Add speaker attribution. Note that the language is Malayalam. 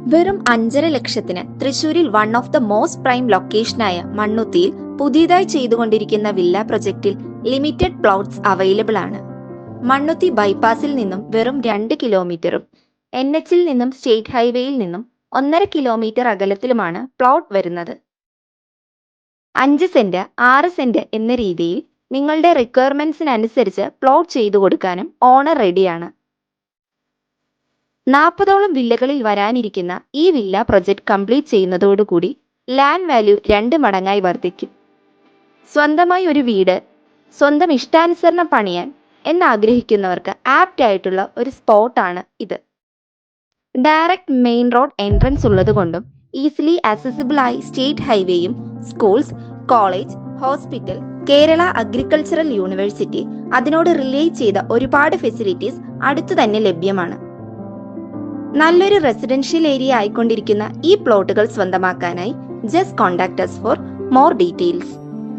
Speaker 1: വെറും 5,50,000-ന് തൃശൂരിൽ one of the most prime ലൊക്കേഷനായ മണ്ണുത്തിയിൽ പുതിയതായി ചെയ്തുകൊണ്ടിരിക്കുന്ന വില്ല പ്രൊജക്റ്റിൽ ലിമിറ്റഡ് പ്ലോട്ട്സ് അവൈലബിൾ ആണ്. മണ്ണുത്തി ബൈപ്പാസിൽ നിന്നും വെറും 2 കിലോമീറ്ററും NH-ൽ നിന്നും സ്റ്റേറ്റ് ഹൈവേയിൽ നിന്നും 1.5 കിലോമീറ്റർ അകലത്തിലുമാണ് പ്ലോട്ട് വരുന്നത്. 5 സെന്റ് 6 സെന്റ് എന്ന രീതിയിൽ നിങ്ങളുടെ റിക്വയർമെന്റ്സിനനുസരിച്ച് പ്ലോട്ട് ചെയ്തു കൊടുക്കാനും ഓണർ റെഡിയാണ്. 40ഓളം വില്ലകളിൽ വരാനിരിക്കുന്ന ഈ വില്ല പ്രൊജക്ട് കംപ്ലീറ്റ് ചെയ്യുന്നതോടുകൂടി ലാൻഡ് വാല്യൂ 2 മടങ്ങായി വർദ്ധിക്കും. സ്വന്തമായി ഒരു വീട് സ്വന്തം ഇഷ്ടാനുസരണം പണിയാൻ എന്നാഗ്രഹിക്കുന്നവർക്ക് ആപ്റ്റ് ആയിട്ടുള്ള ഒരു സ്പോട്ടാണ് ഇത്. ഡയറക്റ്റ് മെയിൻ റോഡ് എൻട്രൻസ് ഉള്ളതുകൊണ്ടും ഈസിലി ആക്സസിബിൾ ആയി സ്റ്റേറ്റ് ഹൈവേയും schools, college, hospital, Kerala agricultural university അതിനോട് റിലേറ്റ് ചെയ്ത ഒരുപാട് ഫെസിലിറ്റീസ് അടുത്തു തന്നെ ലഭ്യമാണ്. നല്ലൊരു റെസിഡൻഷ്യൽ ഏരിയ ആയിക്കൊണ്ടിരിക്കുന്ന ഈ പ്ലോട്ടുകൾ സ്വന്തമാക്കാനായി just contact us for more details.